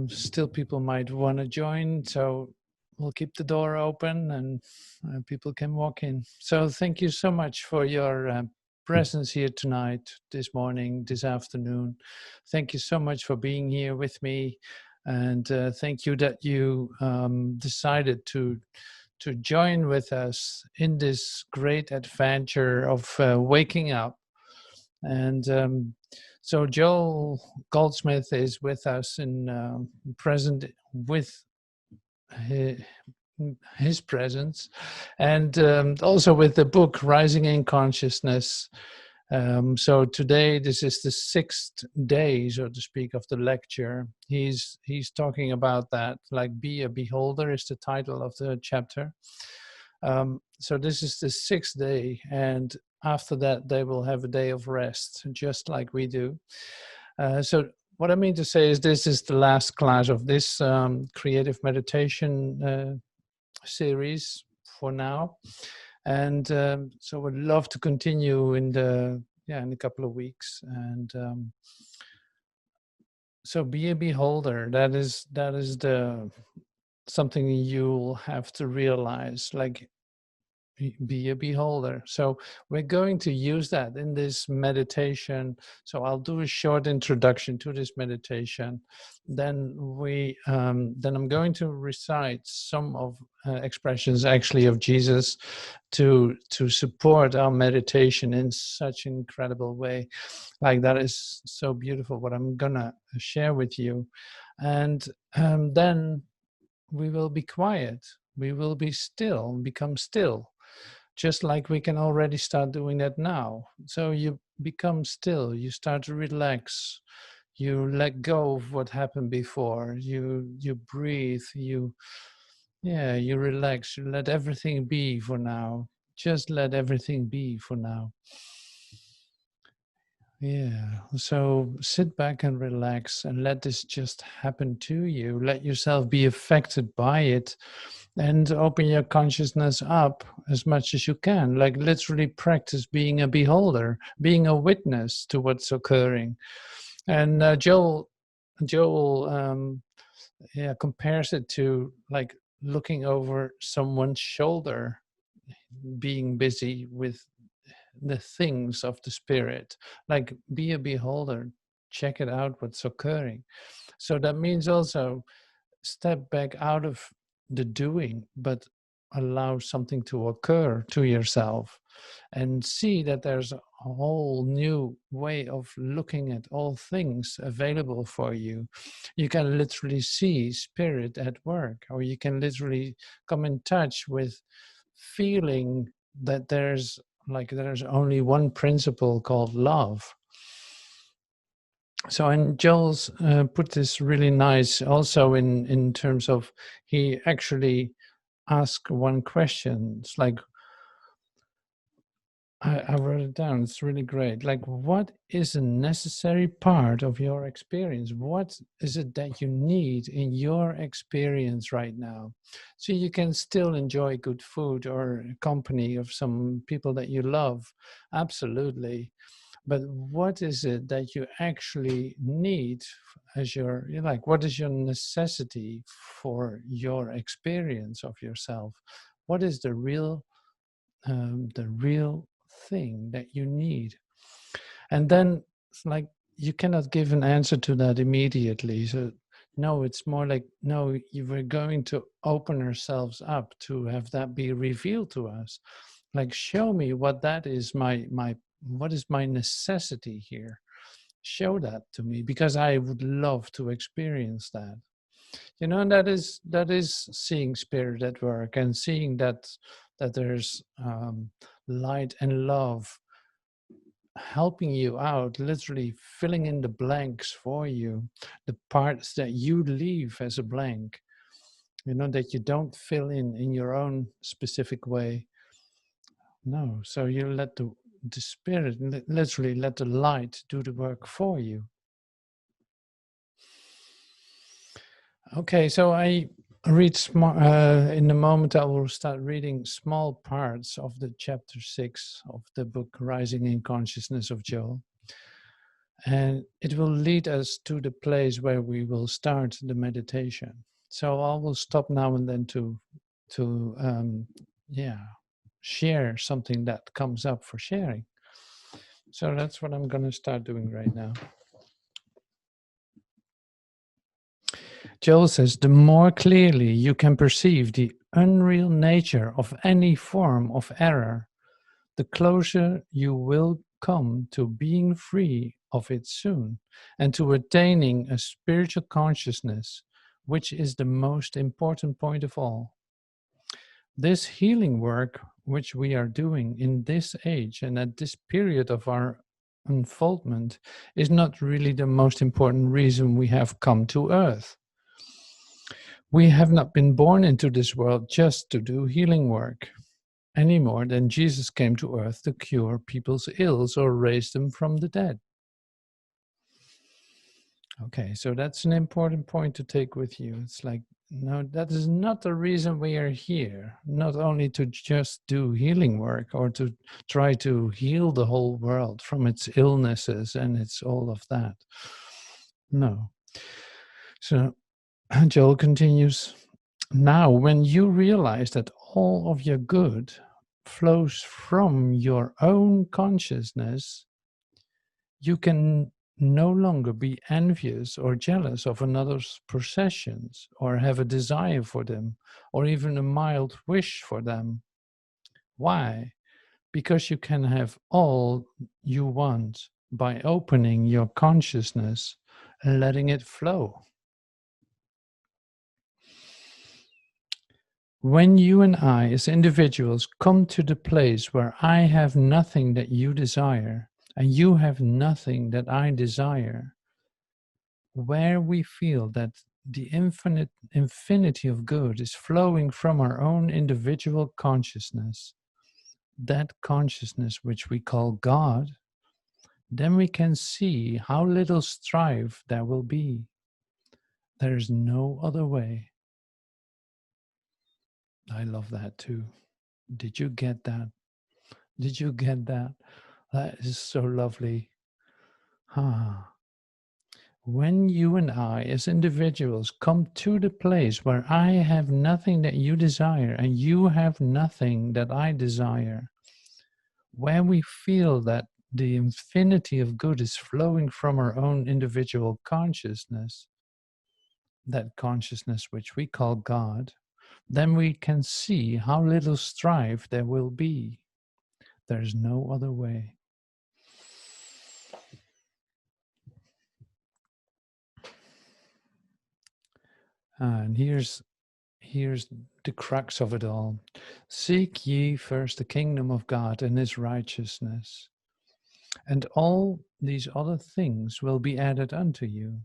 Still, people might want to join, so we'll keep the door open and people can walk in. So thank you so much for your presence here tonight, this morning, this afternoon. Thank you so much for being here with me. And thank you that you decided to join with us in this great adventure of waking up. And so Joel Goldsmith is with us in present with his presence, and also with the book Rising in Consciousness. So today, this is the 6th day, so to speak, of the lecture. He's talking about that, like "Be a Beholder" is the title of the chapter. So this is the 6th day, and after that they will have a day of rest, just like we do. So what I mean to say is this is the last class of this creative meditation series for now, and so would love to continue in a couple of weeks. And so be a beholder. That is the something you'll have to realize, like, be a beholder. So we're going to use that in this meditation. So I'll do a short introduction to this meditation. Then I'm going to recite some of expressions actually of Jesus to support our meditation in such an incredible way. Like, that is so beautiful what I'm gonna share with you. And then we will be quiet. We will be still, become still, just like we can already start doing that now. So you become still, you start to relax, you let go of what happened before, you breathe, you relax, you let everything be for now. Just let everything be for now. Yeah, so sit back and relax and let this just happen to you. Let yourself be affected by it and open your consciousness up as much as you can. Like, literally practice being a beholder, being a witness to what's occurring. And Joel compares it to like looking over someone's shoulder, being busy with the things of the spirit. Like, be a beholder, check it out, what's occurring. So that means also step back out of the doing, but allow something to occur to yourself and see that there's a whole new way of looking at all things available for you. You can literally see spirit at work, or you can literally come in touch with feeling that there's only one principle called love. So, and Joel's put this really nice also in terms of, he actually asked one question. It's like, I wrote it down. It's really great. Like, what is a necessary part of your experience? What is it that you need in your experience right now? So you can still enjoy good food or company of some people that you love. Absolutely. But what is it that you actually need as what is your necessity for your experience of yourself? What is the real thing that you need? And then it's like, you cannot give an answer to that immediately. So no, it's more like, no, we're going to open ourselves up to have that be revealed to us. Like, show me what that is, what is my necessity here? Show that to me, because I would love to experience that. And that is seeing spirit at work, and seeing that there's light and love helping you out, literally filling in the blanks for you, the parts that you leave as a blank, that you don't fill in your own specific way. No, so you let the spirit, literally let the light do the work for you. Okay, so I read in a moment I will start reading small parts of the chapter 6 of the book Rising in Consciousness of Joel. And it will lead us to the place where we will start the meditation. So I will stop now and then to yeah, share something that comes up for sharing. So that's what I'm going to start doing right now. Joel says, the more clearly you can perceive the unreal nature of any form of error, the closer you will come to being free of it soon and to attaining a spiritual consciousness, which is the most important point of all. This healing work, which we are doing in this age and at this period of our unfoldment, is not really the most important reason we have come to Earth. We have not been born into this world just to do healing work, any more than Jesus came to Earth to cure people's ills or raise them from the dead. Okay, so that's an important point to take with you. It's like, no, that is not the reason we are here. Not only to just do healing work or to try to heal the whole world from its illnesses and its all of that. No. So Joel continues, now when you realize that all of your good flows from your own consciousness, you can no longer be envious or jealous of another's possessions or have a desire for them or even a mild wish for them. Why? Because you can have all you want by opening your consciousness and letting it flow. When you and I as individuals come to the place where I have nothing that you desire and you have nothing that I desire, where we feel that the infinity of good is flowing from our own individual consciousness, that consciousness which we call God, then we can see how little strife there will be. There is no other way. I love that too. Did you get that? Did you get that? That is so lovely. When you and I, as individuals, come to the place where I have nothing that you desire and you have nothing that I desire, where we feel that the infinity of good is flowing from our own individual consciousness, that consciousness which we call God, then we can see how little strife there will be. There's no other way. And here's the crux of it all. Seek ye first the kingdom of God and his righteousness, and all these other things will be added unto you.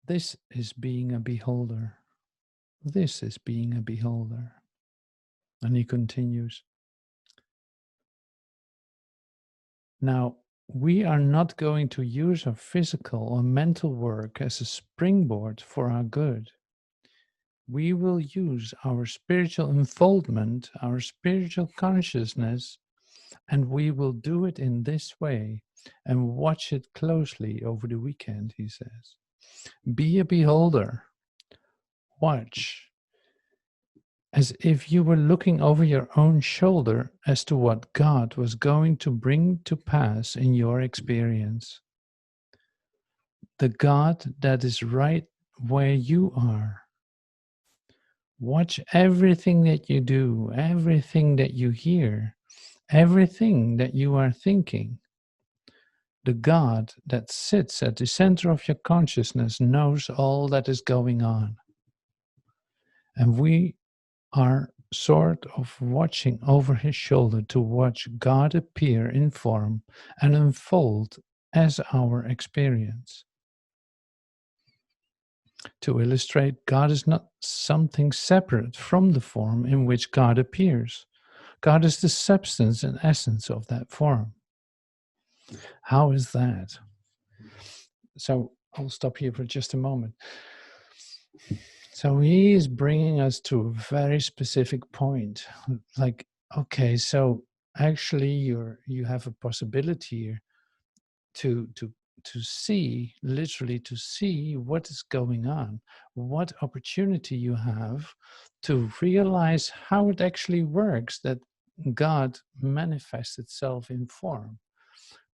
This is being a beholder. This is being a beholder. And he continues. Now, we are not going to use our physical or mental work as a springboard for our good. We will use our spiritual unfoldment, our spiritual consciousness, and we will do it in this way and watch it closely over the weekend, he says. Be a beholder. Watch as if you were looking over your own shoulder as to what God was going to bring to pass in your experience. The God that is right where you are. Watch everything that you do, everything that you hear, everything that you are thinking. The God that sits at the center of your consciousness knows all that is going on. And we are sort of watching over his shoulder to watch God appear in form and unfold as our experience. To illustrate, God is not something separate from the form in which God appears. God is the substance and essence of that form. How is that? So I'll stop here for just a moment. So he is bringing us to a very specific point. Like, okay, so actually you have a possibility here to see, literally to see what is going on, what opportunity you have to realize how it actually works that God manifests itself in form.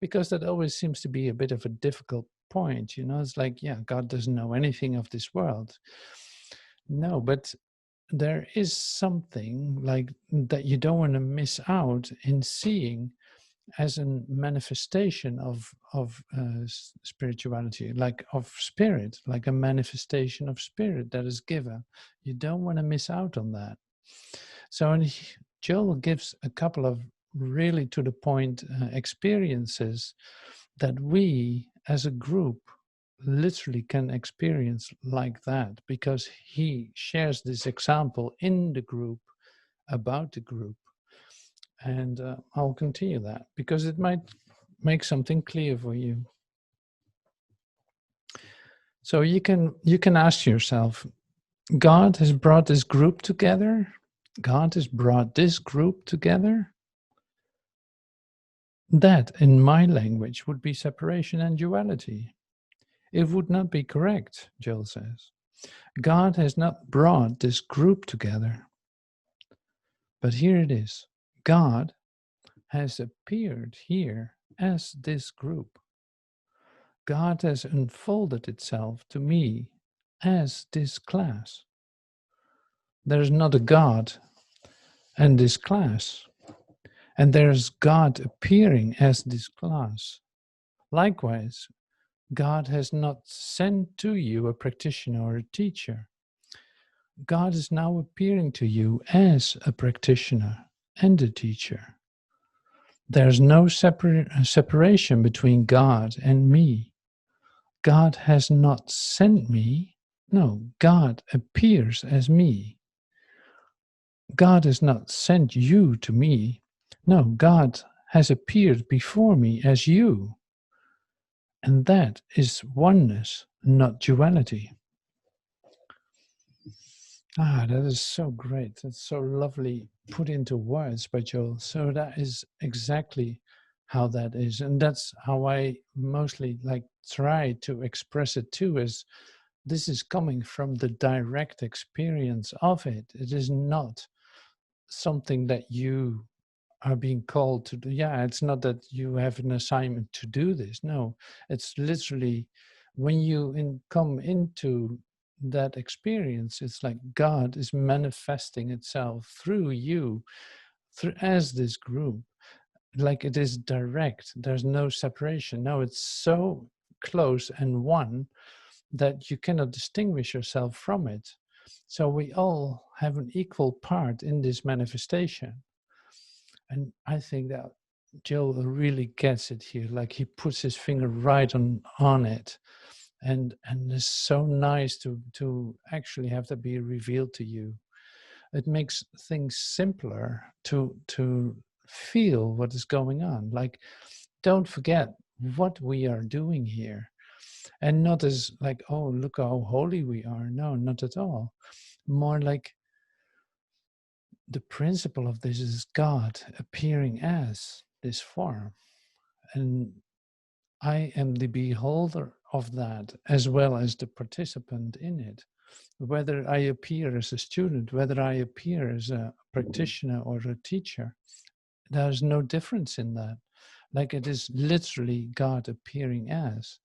Because that always seems to be a bit of a difficult point, it's like, yeah, God doesn't know anything of this world. No, but there is something like that you don't want to miss out in seeing as a manifestation of spirituality, like of spirit, like a manifestation of spirit that is given. You don't want to miss out on that. So Joel gives a couple of really to the point experiences that we as a group literally can experience like that, because he shares this example in the group about the group. And I'll continue that because it might make something clear for you. So you can ask yourself, God has brought this group together. God has brought this group together. That, in my language, would be separation and duality. It would not be correct, Joel says. God has not brought this group together. But here it is. God has appeared here as this group. God has unfolded itself to me as this class. There's not a God and this class. And there's God appearing as this class. Likewise, God has not sent to you a practitioner or a teacher. God is now appearing to you as a practitioner and a teacher. There's no separation between God and me. God has not sent me. No, God appears as me. God has not sent you to me. No, God has appeared before me as you. And that is oneness, not duality. That is so great. That's so lovely put into words by Joel. So that is exactly how that is. And that's how I mostly try to express it too, is this is coming from the direct experience of it. It is not something that you are being called to do. Yeah, it's not that you have an assignment to do this. No, it's literally when you come into that experience, it's like God is manifesting itself through you, as this group. Like it is direct. There's no separation. No, it's so close and one that you cannot distinguish yourself from it. So we all have an equal part in this manifestation. And I think that Joe really gets it here. Like he puts his finger right on it. And it's so nice to actually have that be revealed to you. It makes things simpler to feel what is going on. Like, don't forget what we are doing here. And not as like, oh, look how holy we are. No, not at all. More like the principle of this is God appearing as this form. And I am the beholder of that as well as the participant in it. Whether I appear as a student, whether I appear as a practitioner or a teacher, there's no difference in that. Like it is literally God appearing as.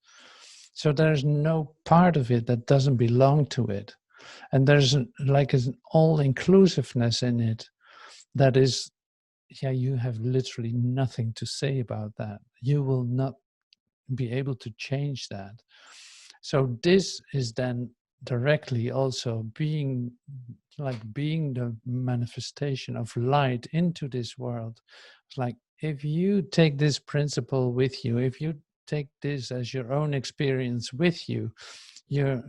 So there's no part of it that doesn't belong to it. And there's like an all-inclusiveness in it that is, yeah, you have literally nothing to say about that. You will not be able to change that. So this is then directly also being the manifestation of light into this world. It's like if you take this principle with you, if you take this as your own experience with you, you're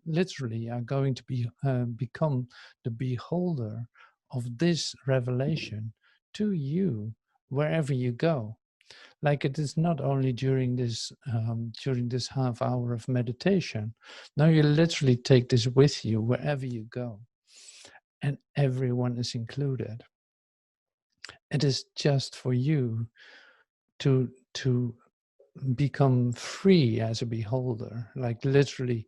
literally are going to be become the beholder of this revelation to you wherever you go. Like it is not only during this half hour of meditation. Now you literally take this with you wherever you go, and everyone is included. It is just for you to become free as a beholder, like literally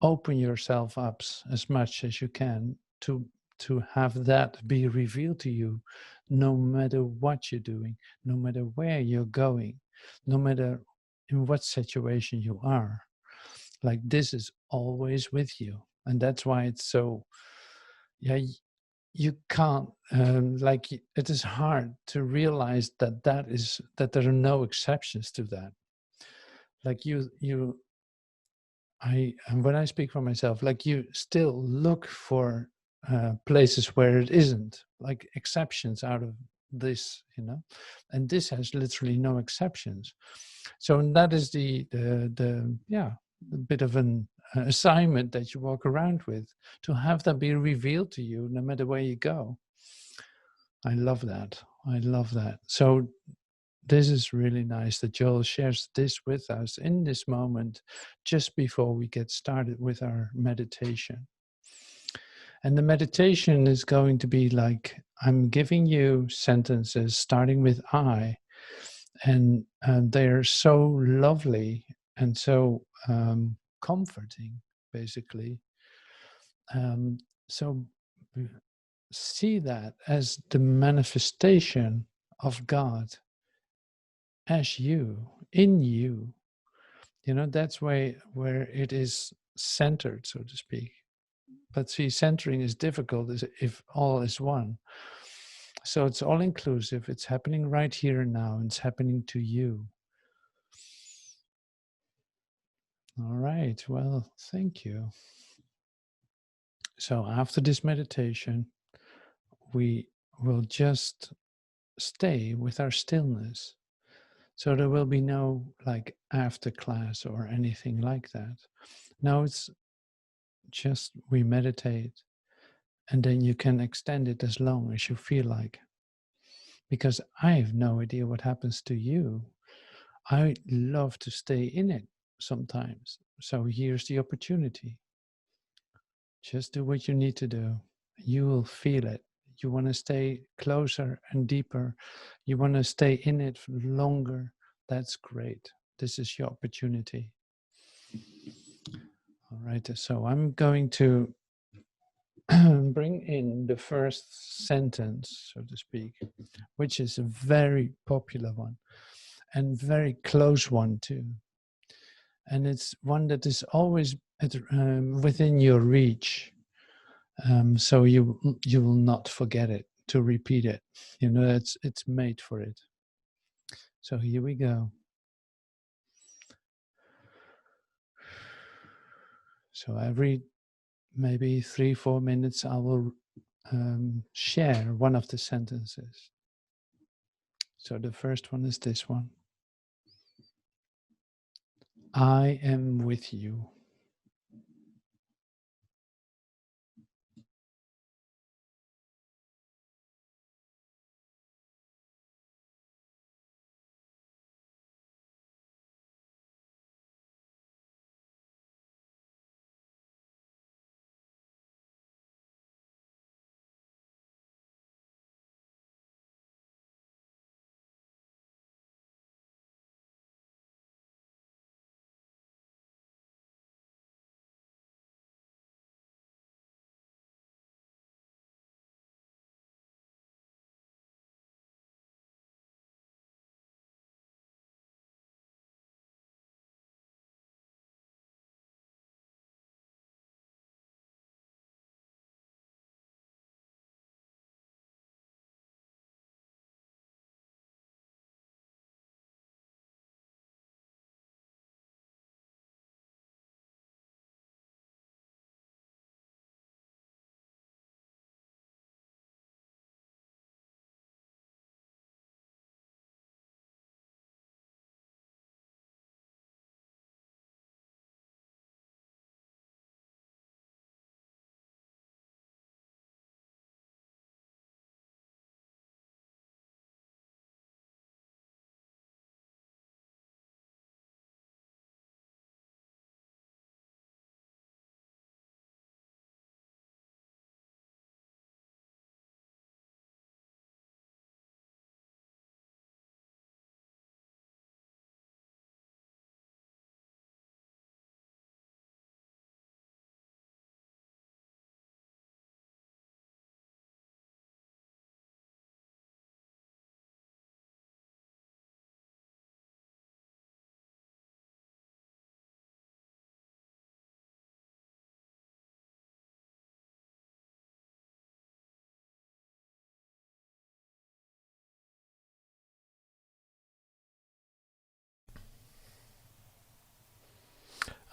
open yourself up as much as you can to have that be revealed to you, no matter what you're doing, no matter where you're going, no matter in what situation you are. Like this is always with you, and that's why it's so, yeah, you can't, like it is hard to realize that that there are no exceptions to that. Like and when I speak for myself, like you still look for places where it isn't, like exceptions out of this, and this has literally no exceptions. So that is the yeah, a bit of an assignment that you walk around with, to have that be revealed to you no matter where you go. I love that. I love that. So this is really nice that Joel shares this with us in this moment, just before we get started with our meditation. And the meditation is going to be like, I'm giving you sentences starting with I, and they're so lovely and so comforting, basically. So see that as the manifestation of God as you, in you. That's where it is centered, so to speak. But see, centering is difficult if all is one. So it's all inclusive. It's happening right here and now, and it's happening to you. All right. Well, thank you. So after this meditation, we will just stay with our stillness. So there will be no like after class or anything like that. No, it's just we meditate, and then you can extend it as long as you feel like. Because I have no idea what happens to you. I love to stay in it sometimes. So here's the opportunity. Just do what you need to do. You will feel it. You want to stay closer and deeper. You want to stay in it for longer. That's great. This is your opportunity. All right. So I'm going to bring in the first sentence, so to speak, which is a very popular one and very close one too. And it's one that is always within your reach. So you will not forget it, to repeat it. It's made for it. So here we go. So every maybe 3-4 minutes, I will share one of the sentences. So the first one is this one. I am with you.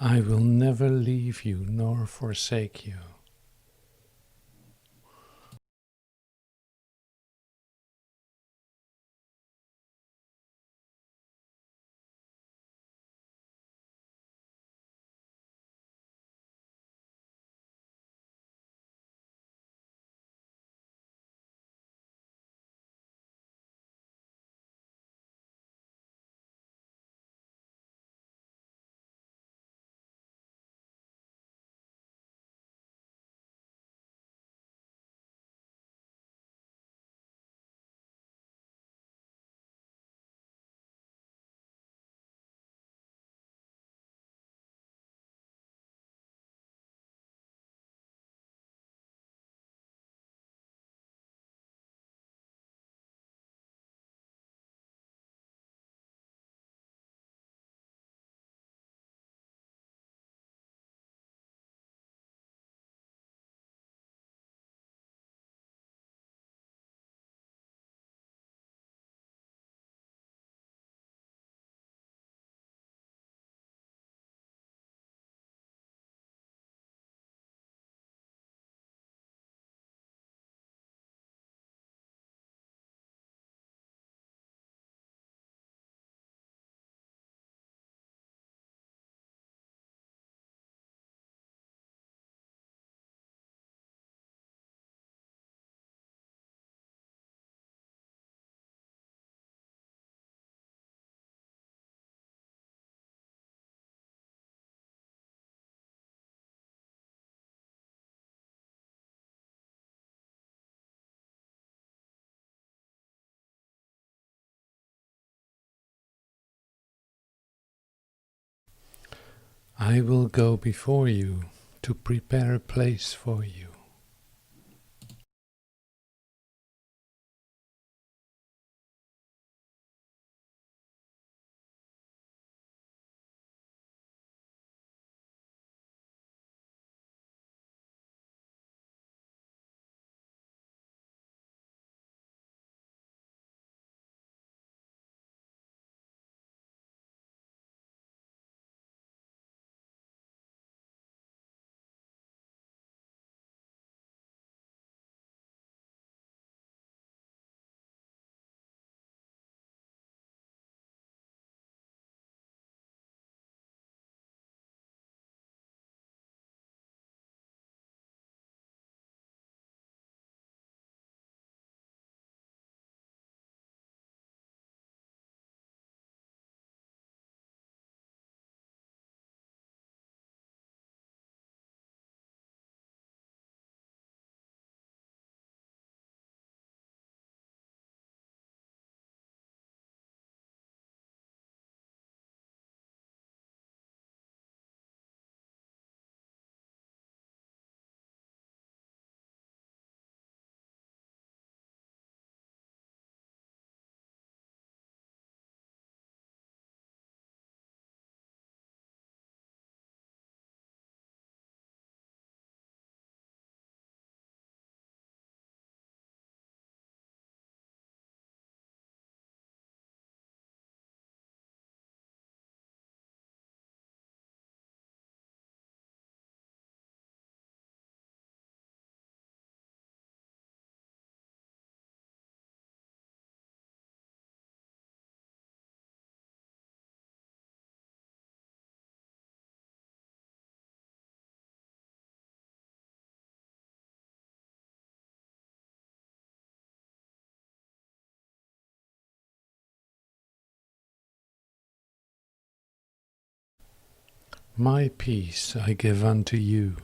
I will never leave you nor forsake you. I will go before you to prepare a place for you. My peace I give unto you,